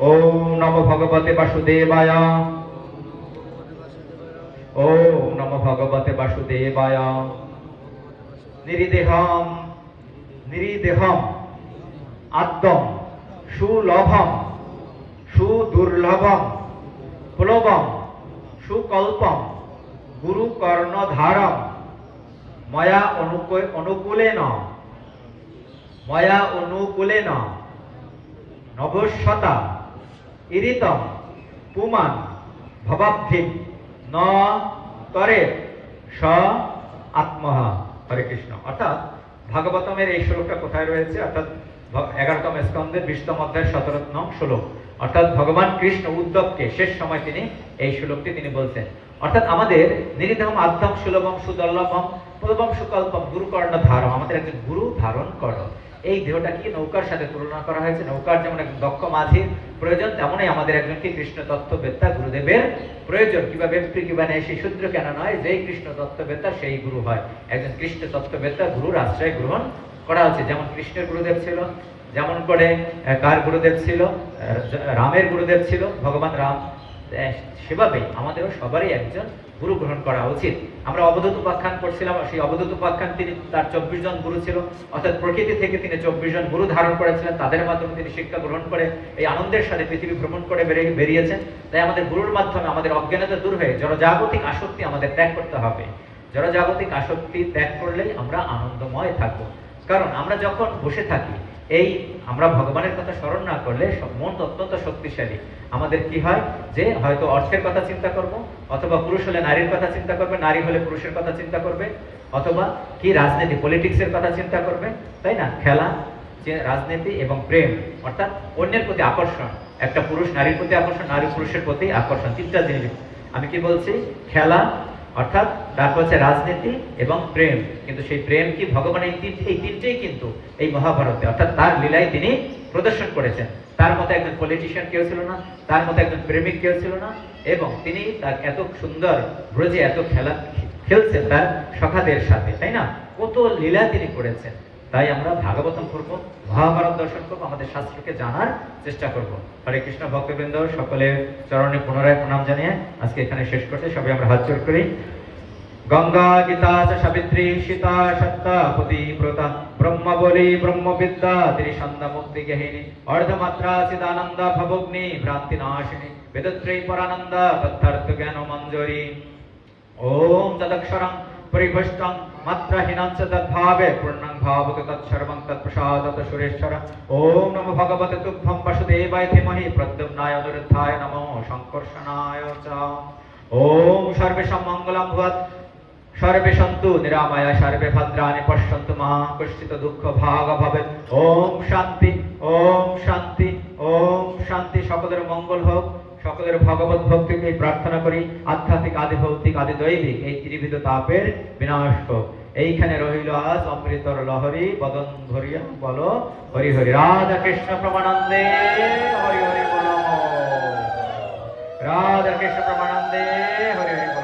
ওম নমো ভগবতে বাসুদেবায়। ওম নমো ভগবতে বাসুদেবায়। নিরিদেহম নিরিদেহম আদ্যম সুলভম সুদুর্লভম প্লবম সুকল্পম গুরু কর্ণধারম ময়া অনুকূলেন ময়া অনুকূলেন নভস্যতা ইরিতম পুমান ভবাব্ধিম ন করে স আত্মহা। হরে কৃষ্ণ। অর্থাৎ ভাগবতমের এই শ্লোকটা কোথায় রয়েছে? অর্থাৎ 11তম স্কন্ধের 20তম অধ্যায়ের 17 শ্লোক। অর্থাৎ ভগবান কৃষ্ণ উদ্ধবকে শেষ সময় তিনি এই শ্লোকটি তিনি বলছেন। অর্থাৎ আমাদের নিরিধম আদ্যম সুলভম সুদুর্লভম প্রবম সুকল্পম গুরু কর্ণধারম, আমাদের একজন গুরু ধারণ করো। এই দেহটাকে নৌকার সাথে তুলনা করা হয়েছে। নৌকার যেমন একজন দক্ষ মাঝির প্রয়োজন, তেমনই আমাদের একজন কি কৃষ্ণ তত্ত্ববেত্তা গুরুদেবের প্রয়োজন। কিবা ব্যক্তি কিবা নেই সেই সূত্র কেন নয়, যেই কৃষ্ণ তত্ত্ববেত্তা সেই গুরু হয়। একজন কৃষ্ণ তত্ত্ববেত্তা গুরুর আশ্রয় গ্রহণ করা হচ্ছে। যেমন কৃষ্ণের গুরুদেব ছিল, যেমন করে কার গুরুদেব ছিল? রামের গুরুদেব ছিল ভগবান রাম। সেভাবেই আমাদেরও সবারই একজন গুরু গ্রহণ করা উচিত। আমরা অবধূত উপাখ্যান করছিলাম, সেই অবধূত উপাখ্যান তিনি তার 24 জন গুরু ছিল, অর্থাৎ প্রকৃতি থেকে তিনি 24 জন গুরু ধারণ করেছিলেন। তাদের মাধ্যমে তিনি শিক্ষা গ্রহণ করে এই আনন্দের সাথে পৃথিবী ভ্রমণ করে বেরিয়েছেন। তাই আমাদের গুরুর মাধ্যমে আমাদের অজ্ঞানতা দূর হয়ে জড়জাগতিক আসক্তি আমাদের ত্যাগ করতে হবে। জড়জাগতিক আসক্তি ত্যাগ করলেই আমরা আনন্দময় থাকবো। কারণ আমরা যখন বসে থাকি, এই আমরা ভগবানের কথা স্মরণ না করলে মন অত্যন্ত শক্তিশালী। আমাদের কি হয় যে হয়তো অর্থের কথা চিন্তা করব, অথবা পুরুষ হলে নারীর কথা চিন্তা করবে, নারী হলে পুরুষের কথা চিন্তা করবে, অথবা কি রাজনীতি পলিটিক্সের কথা চিন্তা করবে, তাই না? খেলা, রাজনীতি এবং প্রেম, অর্থাৎ অন্যের প্রতি আকর্ষণ। একটা পুরুষ নারীর প্রতি আকর্ষণ, নারী পুরুষের প্রতি আকর্ষণ, তিনটা জিনিস। আমি কি বলছি? খেলা, অর্থাৎ তারপর হচ্ছে রাজনীতি এবং প্রেম। কিন্তু সেই প্রেম কি ভগবান এই তিনটেই কিন্তু এই মহাভারতে অর্থাৎ তার লীলায় তিনি প্রদর্শন করেছেন। তার মতো একজন পলিটিশিয়ান কেউ ছিল না, তার মতো একজন প্রেমিক কেউ ছিল না, এবং তিনি তার এত সুন্দর ব্রজে এত খেলা খেলছেন তার সখাদের সাথে, তাই না? কত লীলা তিনি করেছেন। তাই আমরা ভাগবতম করবো, মহাভারত দর্শন করবো, আমাদের শাস্ত্রকে জানার চেষ্টা করব। হরে কৃষ্ণ ভক্তবৃন্দ, সকলের চরণে পুনরায় প্রণাম জানিয়ে আজকে এখানে শেষ করতে সবাই আমরা হাত জোড় করি। গঙ্গা গীতা সাবিত্রী সীতা সত্তা পতিব্রতা ব্রহ্মবলী ব্রহ্মবিদ্যা ত্রিসন্ধ্যা মুক্তি গেহিনী অর্ধমাত্রা চিদানন্দ ভবগ্নি ভ্রান্তি নাশিনী বেদত্রয়ী পরানন্দ তথার্থ জ্ঞান মঞ্জরি। ওম তদক্ষরং পরিভষ্টং মাত্রাহীনং চ তদ্ভাবে পূর্ণং ভাবতু তৎসর্বং তৎপ্রসাদত সুরেশ্বর। ওম নমো ভগবতে তুভ্যং বাসুদেবায় ধীমহি প্রদ্যুম্নায় অনিরুদ্ধায় নমো সংকর্ষণায় চ। ওম সর্বেষাং মঙ্গলং ভুয়াৎ সর্বে সন্তু নিরাময়া সর্বে ভদ্রাণি পশ্যন্তু মা কশ্চিৎ দুঃখ ভাগ ভবেৎ। ওম শান্তি, ওম শান্তি, ওম শান্তি। সকলের মঙ্গল হোক, সকলের ভগবত ভক্তিকে প্রার্থনা করি। আধ্যাত্মিক আদি ভৌতিক আদি দৈবিক এই ত্রিবিধ তাপের বিনাশ হোক। এইখানে রহিল আজ অমৃতর লহরী, বদন ভরিয়া বলো হরি হরি। রাধা কৃষ্ণ প্রমানন্দে হরি হরি বলো। রাধা কৃষ্ণ প্রমানন্দে হরি হরি।